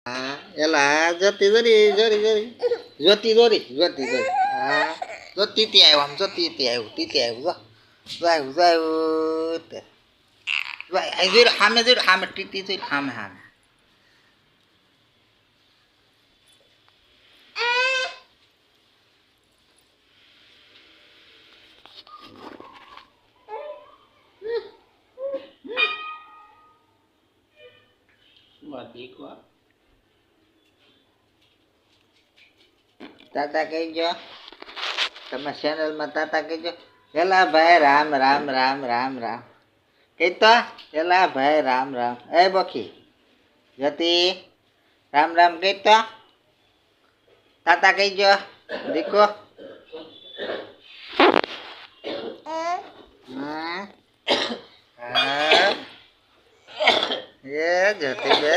હા એલા જતી જરી જરી જરી જોતી દોરી જોતી દોરી હા જો તીતી આવ્યો આમ જો તીતી આવ્યું જો આવ્યું તે જોઈ સામે જોઈ સામે ટીટી જોઈ સામે સામે તાતા કહીજો તમે ચેનલમાં તાતા કહીજો એલા ભાઈ રામ રામ રામ રામ રામ કહીતો એલા ભાઈ રામ રામ એ બખી જતી રામ રામ કહીતો તાતા કહીજો દીકો હા એ જતી બે